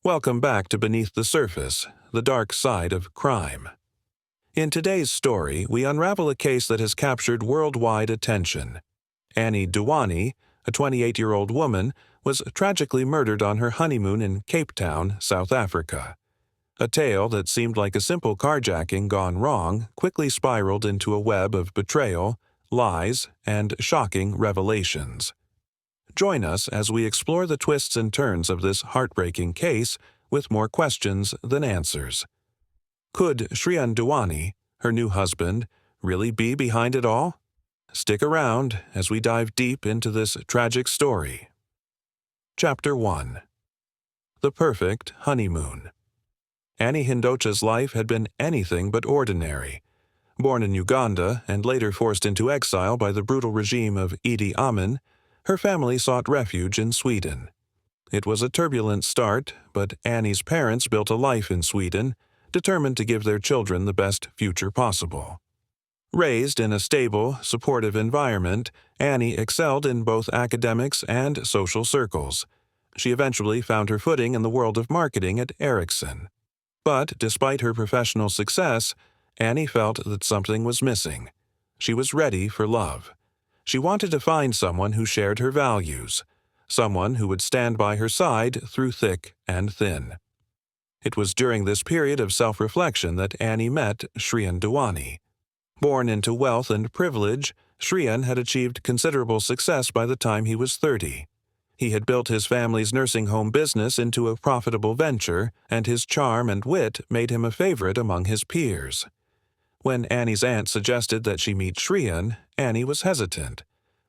Welcome back to Beneath the Surface, the dark side of crime. In today's story, we unravel a case that has captured worldwide attention. Annie Dewani, a 28-year-old woman, was tragically murdered on her honeymoon in Cape Town, South Africa. A tale that seemed like a simple carjacking gone wrong quickly spiraled into a web of betrayal, lies, and shocking revelations. Join us as we explore the twists and turns of this heartbreaking case with more questions than answers. Could Shrian Dewani, her new husband, really be behind it all? Stick around as we dive deep into this tragic story. Chapter 1. The Perfect Honeymoon. Annie Hindocha's life had been anything but ordinary. Born in Uganda and later forced into exile by the brutal regime of Idi Amin, her family sought refuge in Sweden. It was a turbulent start, but Annie's parents built a life in Sweden, determined to give their children the best future possible. Raised in a stable, supportive environment, Annie excelled in both academics and social circles. She eventually found her footing in the world of marketing at Ericsson. But despite her professional success, Annie felt that something was missing. She was ready for love. She wanted to find someone who shared her values, someone who would stand by her side through thick and thin. It was during this period of self-reflection that Annie met Shrian Dewani. Born into wealth and privilege, Shrian had achieved considerable success by the time he was 30. He had built his family's nursing home business into a profitable venture, and his charm and wit made him a favorite among his peers. When Annie's aunt suggested that she meet Shrian, Annie was hesitant.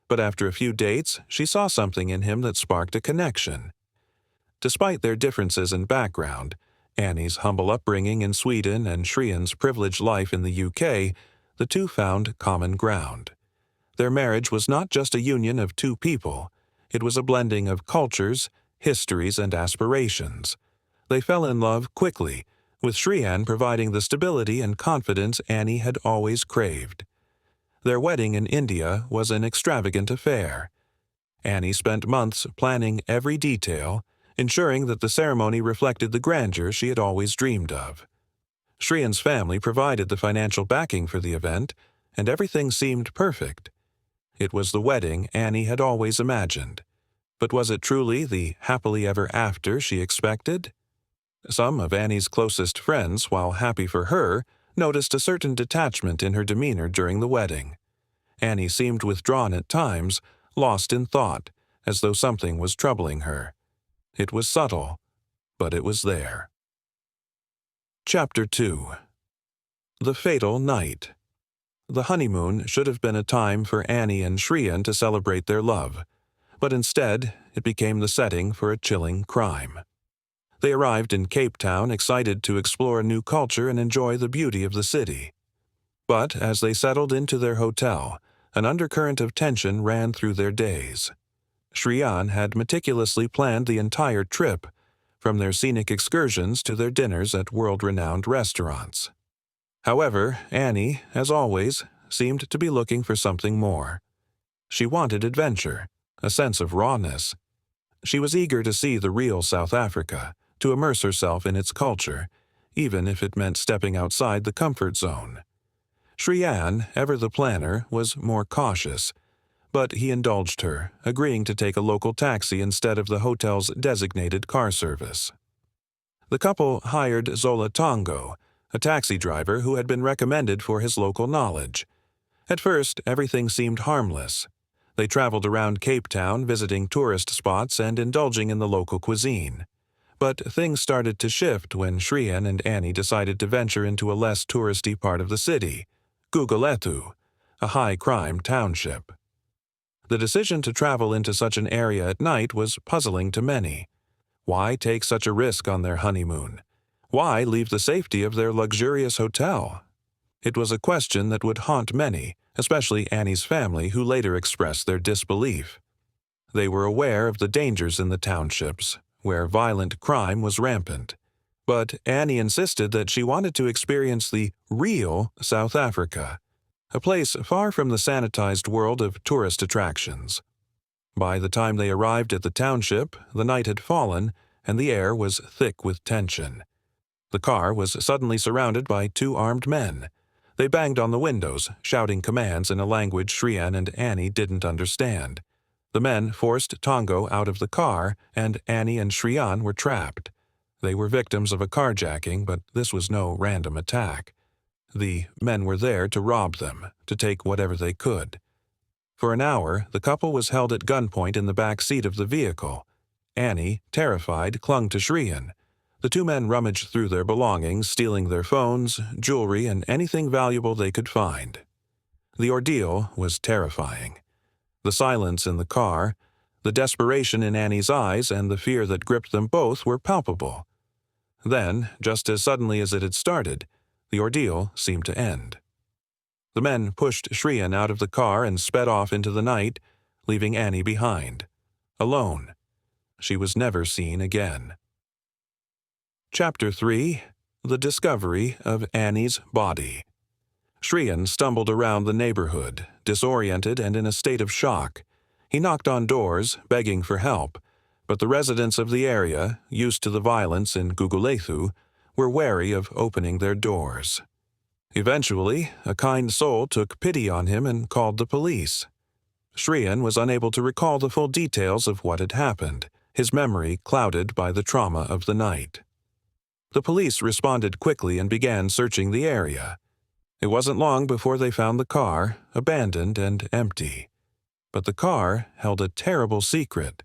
But after a few dates, she saw something in him that sparked a connection. Despite their differences in background, Annie's humble upbringing in Sweden and Shrian's privileged life in the UK, the two found common ground. Their marriage was not just a union of two people. It was a blending of cultures, histories, and aspirations. They fell in love quickly, with Shrian providing the stability and confidence Annie had always craved. Their wedding in India was an extravagant affair. Annie spent months planning every detail, ensuring that the ceremony reflected the grandeur she had always dreamed of. Shrian's family provided the financial backing for the event, and everything seemed perfect. It was the wedding Annie had always imagined. But was it truly the happily ever after she expected? Some of Annie's closest friends, while happy for her, noticed a certain detachment in her demeanor during the wedding. Annie seemed withdrawn at times, lost in thought, as though something was troubling her. It was subtle, but it was there. Chapter 2. The Fatal Night. The honeymoon should have been a time for Annie and Shrian to celebrate their love, but instead it became the setting for a chilling crime. They arrived in Cape Town excited to explore a new culture and enjoy the beauty of the city. But as they settled into their hotel, an undercurrent of tension ran through their days. Shrian had meticulously planned the entire trip, from their scenic excursions to their dinners at world-renowned restaurants. However, Annie, as always, seemed to be looking for something more. She wanted adventure, a sense of rawness. She was eager to see the real South Africa, to immerse herself in its culture, even if it meant stepping outside the comfort zone. Shrian, ever the planner, was more cautious, but he indulged her, agreeing to take a local taxi instead of the hotel's designated car service. The couple hired Zola Tongo, a taxi driver who had been recommended for his local knowledge. At first, everything seemed harmless. They traveled around Cape Town, visiting tourist spots and indulging in the local cuisine. But things started to shift when Shrian and Annie decided to venture into a less touristy part of the city, Guguletu, a high-crime township. The decision to travel into such an area at night was puzzling to many. Why take such a risk on their honeymoon? Why leave the safety of their luxurious hotel? It was a question that would haunt many, especially Annie's family, who later expressed their disbelief. They were aware of the dangers in the townships, where violent crime was rampant. But Annie insisted that she wanted to experience the real South Africa, a place far from the sanitized world of tourist attractions. By the time they arrived at the township, the night had fallen, and the air was thick with tension. The car was suddenly surrounded by two armed men. They banged on the windows, shouting commands in a language Shrian and Annie didn't understand. The men forced Tongo out of the car, and Annie and Shrian were trapped. They were victims of a carjacking, but this was no random attack. The men were there to rob them, to take whatever they could. For an hour, the couple was held at gunpoint in the back seat of the vehicle. Annie, terrified, clung to Shrian. The two men rummaged through their belongings, stealing their phones, jewelry, and anything valuable they could find. The ordeal was terrifying. The silence in the car, the desperation in Annie's eyes, and the fear that gripped them both were palpable. Then, just as suddenly as it had started, the ordeal seemed to end. The men pushed Shrian out of the car and sped off into the night, leaving Annie behind, alone. She was never seen again. Chapter 3: The Discovery of Annie's Body. Shrian stumbled around the neighborhood, disoriented and in a state of shock. He knocked on doors, begging for help, but the residents of the area, used to the violence in Gugulethu, were wary of opening their doors. Eventually, a kind soul took pity on him and called the police. Shrian was unable to recall the full details of what had happened, his memory clouded by the trauma of the night. The police responded quickly and began searching the area. It wasn't long before they found the car, abandoned and empty. But the car held a terrible secret.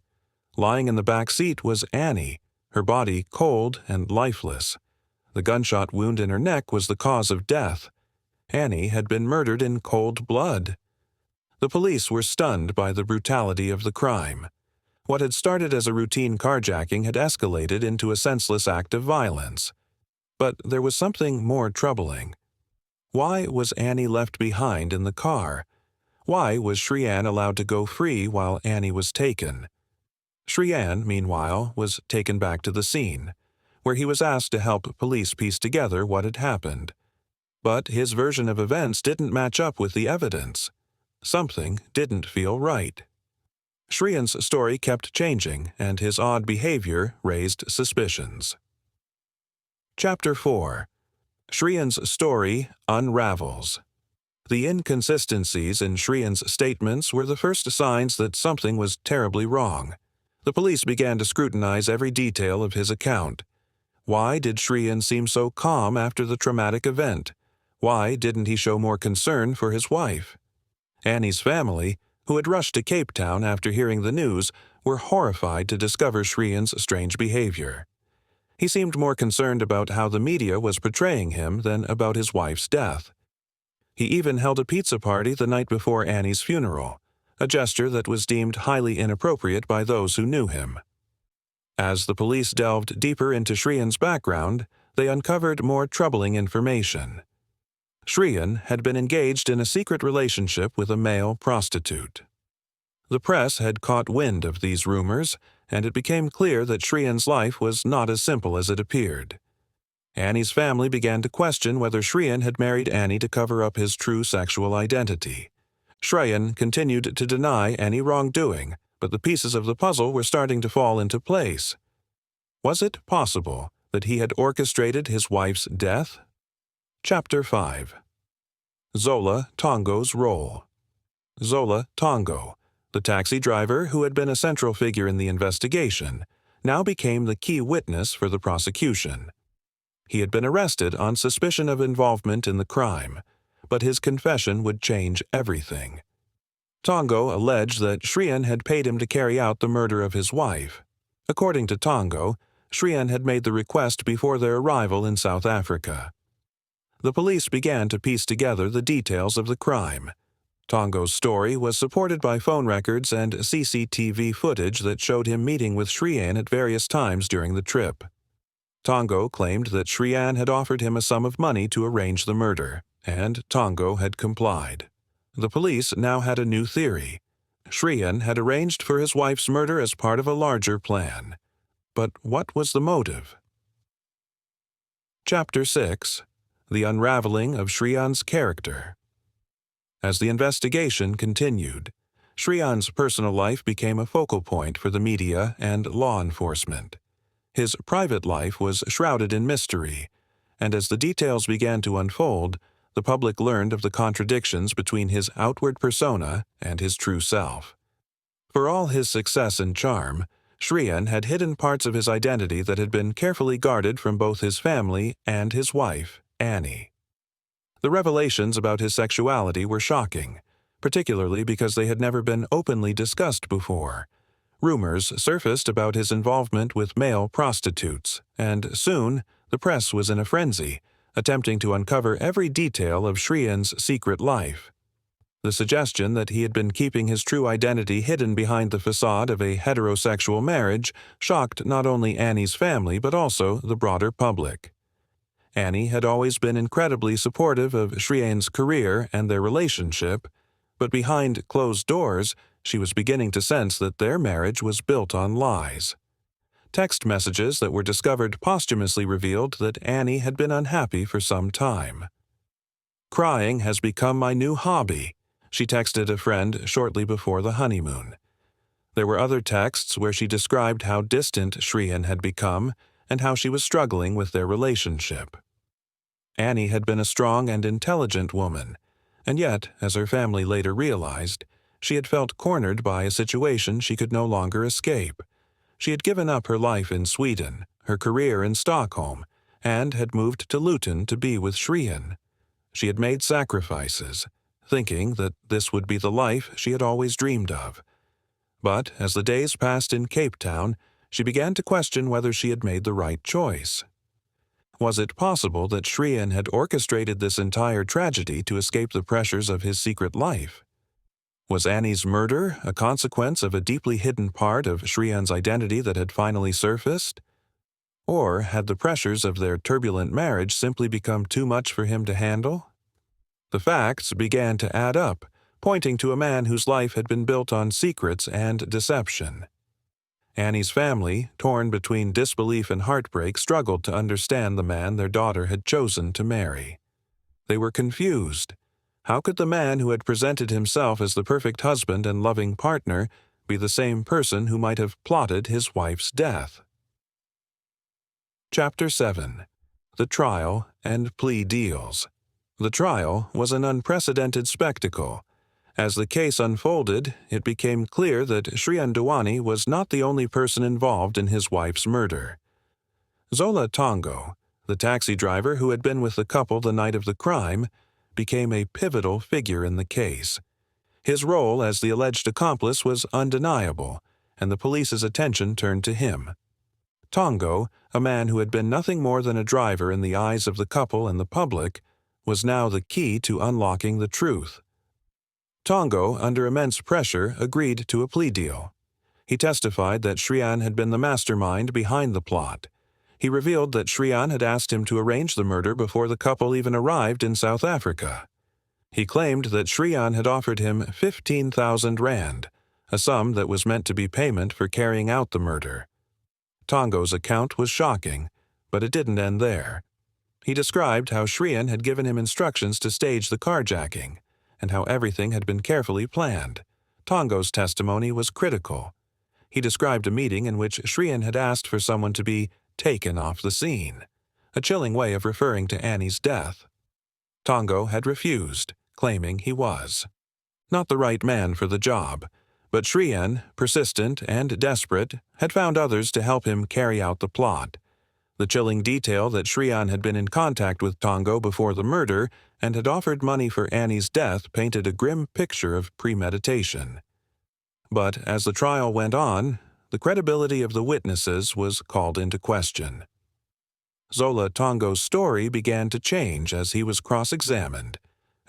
Lying in the back seat was Annie, her body cold and lifeless. The gunshot wound in her neck was the cause of death. Annie had been murdered in cold blood. The police were stunned by the brutality of the crime. What had started as a routine carjacking had escalated into a senseless act of violence. But there was something more troubling. Why was Annie left behind in the car? Why was Shrian allowed to go free while Annie was taken? Shrian, meanwhile, was taken back to the scene, where he was asked to help police piece together what had happened. But his version of events didn't match up with the evidence. Something didn't feel right. Shrian's story kept changing, and his odd behavior raised suspicions. Chapter 4: Shrian's Story Unravels. The inconsistencies in Shrian's statements were the first signs that something was terribly wrong. The police began to scrutinize every detail of his account. Why did Shrian seem so calm after the traumatic event? Why didn't he show more concern for his wife? Annie's family, who had rushed to Cape Town after hearing the news, were horrified to discover Shrian's strange behavior. He seemed more concerned about how the media was portraying him than about his wife's death. He even held a pizza party the night before Annie's funeral, a gesture that was deemed highly inappropriate by those who knew him. As the police delved deeper into Shrian's background, they uncovered more troubling information. Shrian had been engaged in a secret relationship with a male prostitute. The press had caught wind of these rumors, and it became clear that Shrian's life was not as simple as it appeared. Annie's family began to question whether Shrian had married Annie to cover up his true sexual identity. Shrian continued to deny any wrongdoing, but the pieces of the puzzle were starting to fall into place. Was it possible that he had orchestrated his wife's death? Chapter 5: Zola Tongo's Role. Zola Tongo, the taxi driver who had been a central figure in the investigation, now became the key witness for the prosecution. He had been arrested on suspicion of involvement in the crime, but his confession would change everything. Tongo alleged that Shrian had paid him to carry out the murder of his wife. According to Tongo, Shrian had made the request before their arrival in South Africa. The police began to piece together the details of the crime. Tongo's story was supported by phone records and CCTV footage that showed him meeting with Shrian at various times during the trip. Tongo claimed that Shrian had offered him a sum of money to arrange the murder, and Tongo had complied. The police now had a new theory. Shrian had arranged for his wife's murder as part of a larger plan. But what was the motive? Chapter 6: The Unraveling of Shrian's Character. As the investigation continued, Shrian's personal life became a focal point for the media and law enforcement. His private life was shrouded in mystery, and as the details began to unfold, the public learned of the contradictions between his outward persona and his true self. For all his success and charm, Shrian had hidden parts of his identity that had been carefully guarded from both his family and his wife, Annie. The revelations about his sexuality were shocking, particularly because they had never been openly discussed before. Rumors surfaced about his involvement with male prostitutes, and soon the press was in a frenzy, attempting to uncover every detail of Shrian's secret life. The suggestion that he had been keeping his true identity hidden behind the facade of a heterosexual marriage shocked not only Annie's family but also the broader public. Annie had always been incredibly supportive of Shrian's career and their relationship, but behind closed doors, she was beginning to sense that their marriage was built on lies. Text messages that were discovered posthumously revealed that Annie had been unhappy for some time. "Crying has become my new hobby," she texted a friend shortly before the honeymoon. There were other texts where she described how distant Shrian had become and how she was struggling with their relationship. Annie had been a strong and intelligent woman, and yet, as her family later realized, she had felt cornered by a situation she could no longer escape. She had given up her life in Sweden, her career in Stockholm, and had moved to Luton to be with Shrian. She had made sacrifices, thinking that this would be the life she had always dreamed of. But as the days passed in Cape Town, she began to question whether she had made the right choice. Was it possible that Shrian had orchestrated this entire tragedy to escape the pressures of his secret life? Was Annie's murder a consequence of a deeply hidden part of Shrian's identity that had finally surfaced? Or had the pressures of their turbulent marriage simply become too much for him to handle? The facts began to add up, pointing to a man whose life had been built on secrets and deception. Annie's family, torn between disbelief and heartbreak, struggled to understand the man their daughter had chosen to marry. They were confused. How could the man who had presented himself as the perfect husband and loving partner be the same person who might have plotted his wife's death? Chapter 7. The Trial and Plea Deals. The trial was an unprecedented spectacle. As the case unfolded, it became clear that Shrian Dewani was not the only person involved in his wife's murder. Zola Tongo, the taxi driver who had been with the couple the night of the crime, became a pivotal figure in the case. His role as the alleged accomplice was undeniable, and the police's attention turned to him. Tongo, a man who had been nothing more than a driver in the eyes of the couple and the public, was now the key to unlocking the truth. Tongo, under immense pressure, agreed to a plea deal. He testified that Shrian had been the mastermind behind the plot. He revealed that Shrian had asked him to arrange the murder before the couple even arrived in South Africa. He claimed that Shrian had offered him 15,000 rand, a sum that was meant to be payment for carrying out the murder. Tongo's account was shocking, but it didn't end there. He described how Shrian had given him instructions to stage the carjacking, and how everything had been carefully planned. Tongo's testimony was critical. He described a meeting in which Shrian had asked for someone to be taken off the scene, a chilling way of referring to Annie's death. Tongo had refused, claiming he was not the right man for the job, but Shrian, persistent and desperate, had found others to help him carry out the plot. The chilling detail that Shrian had been in contact with Tongo before the murder and had offered money for Annie's death painted a grim picture of premeditation. But as the trial went on, the credibility of the witnesses was called into question. Zola Tongo's story began to change as he was cross-examined,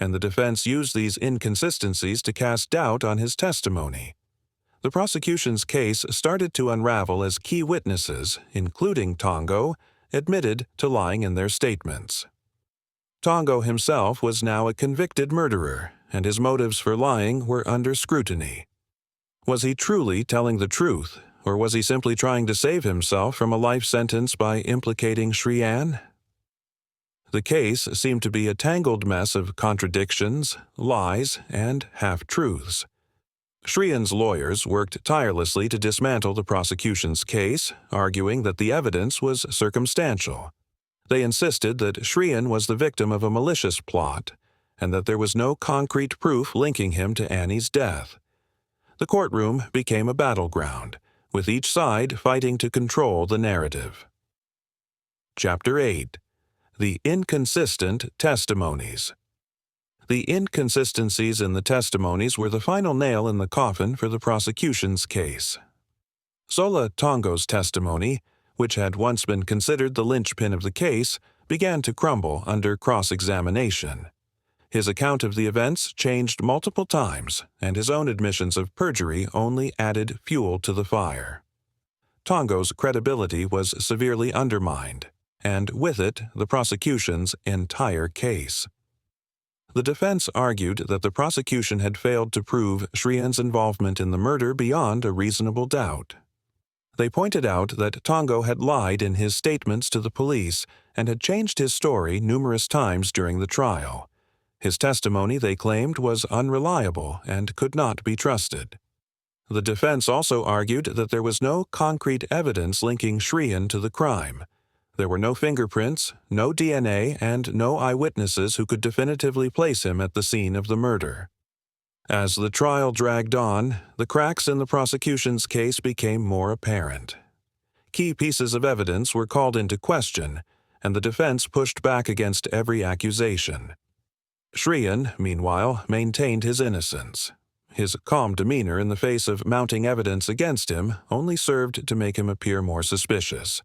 and the defense used these inconsistencies to cast doubt on his testimony. The prosecution's case started to unravel as key witnesses, including Tongo, admitted to lying in their statements. Tongo himself was now a convicted murderer, and his motives for lying were under scrutiny. Was he truly telling the truth, or was he simply trying to save himself from a life sentence by implicating Shrian? The case seemed to be a tangled mess of contradictions, lies, and half-truths. Shrian's lawyers worked tirelessly to dismantle the prosecution's case, arguing that the evidence was circumstantial. They insisted that Shrian was the victim of a malicious plot and that there was no concrete proof linking him to Annie's death. The courtroom became a battleground, with each side fighting to control the narrative. Chapter 8. The Inconsistent Testimonies. The inconsistencies in the testimonies were the final nail in the coffin for the prosecution's case. Sola Tongo's testimony, which had once been considered the linchpin of the case, began to crumble under cross-examination. His account of the events changed multiple times, and his own admissions of perjury only added fuel to the fire. Tongo's credibility was severely undermined, and with it, the prosecution's entire case. The defense argued that the prosecution had failed to prove Shrian's involvement in the murder beyond a reasonable doubt. They pointed out that Tongo had lied in his statements to the police and had changed his story numerous times during the trial. His testimony, they claimed, was unreliable and could not be trusted. The defense also argued that there was no concrete evidence linking Shrian to the crime. There were no fingerprints, no DNA, and no eyewitnesses who could definitively place him at the scene of the murder. As the trial dragged on, the cracks in the prosecution's case became more apparent. Key pieces of evidence were called into question, and the defense pushed back against every accusation. Shrian, meanwhile, maintained his innocence. His calm demeanor in the face of mounting evidence against him only served to make him appear more suspicious.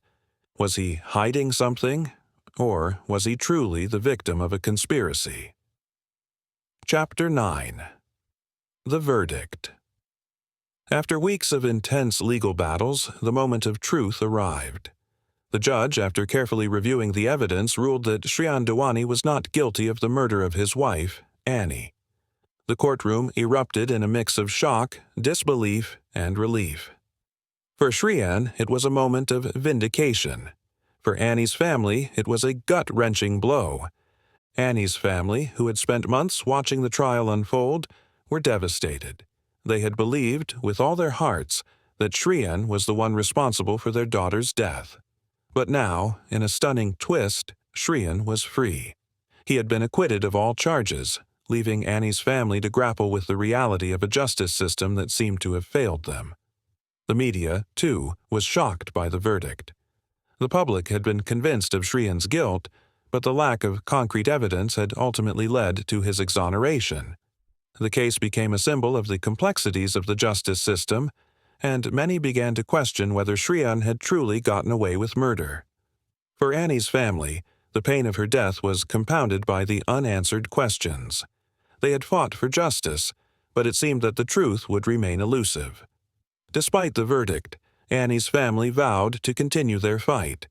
Was he hiding something, or was he truly the victim of a conspiracy? Chapter 9. The Verdict. After weeks of intense legal battles, the moment of truth arrived. The judge, after carefully reviewing the evidence, ruled that Shrian Dewani was not guilty of the murder of his wife, Annie. The courtroom erupted in a mix of shock, disbelief, and relief. For Shrian, it was a moment of vindication. For Annie's family, it was a gut-wrenching blow. Annie's family, who had spent months watching the trial unfold, were devastated. They had believed, with all their hearts, that Shrian was the one responsible for their daughter's death. But now, in a stunning twist, Shrian was free. He had been acquitted of all charges, leaving Annie's family to grapple with the reality of a justice system that seemed to have failed them. The media, too, was shocked by the verdict. The public had been convinced of Shrian's guilt, but the lack of concrete evidence had ultimately led to his exoneration. The case became a symbol of the complexities of the justice system, and many began to question whether Shrian had truly gotten away with murder. For Annie's family, the pain of her death was compounded by the unanswered questions. They had fought for justice, but it seemed that the truth would remain elusive. Despite the verdict, Annie's family vowed to continue their fight.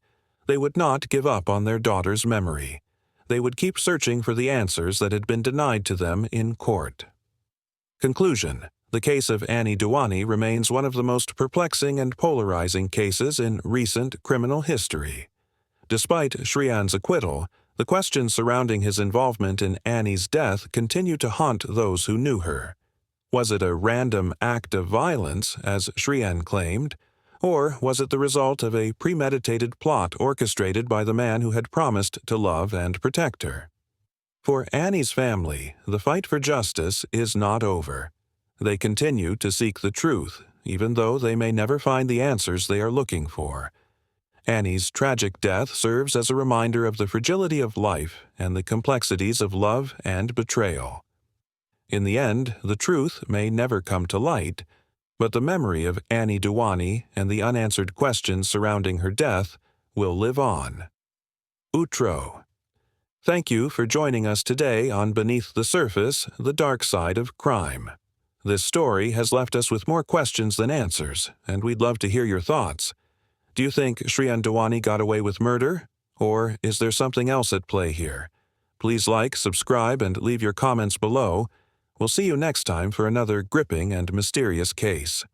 They would not give up on their daughter's memory. They would keep searching for the answers that had been denied to them in court. Conclusion: the case of Annie Dewani remains one of the most perplexing and polarizing cases in recent criminal history. Despite Shrian's acquittal, the questions surrounding his involvement in Annie's death continue to haunt those who knew her. Was it a random act of violence, as Shrian claimed, or was it the result of a premeditated plot orchestrated by the man who had promised to love and protect her? For Annie's family, the fight for justice is not over. They continue to seek the truth, even though they may never find the answers they are looking for. Annie's tragic death serves as a reminder of the fragility of life and the complexities of love and betrayal. In the end, the truth may never come to light, but the memory of Annie Dewani and the unanswered questions surrounding her death will live on. Outro. Thank you for joining us today on Beneath the Surface, the Dark Side of Crime. This story has left us with more questions than answers, and we'd love to hear your thoughts. Do you think Shrian Dewani got away with murder? Or is there something else at play here? Please like, subscribe, and leave your comments below. We'll see you next time for another gripping and mysterious case.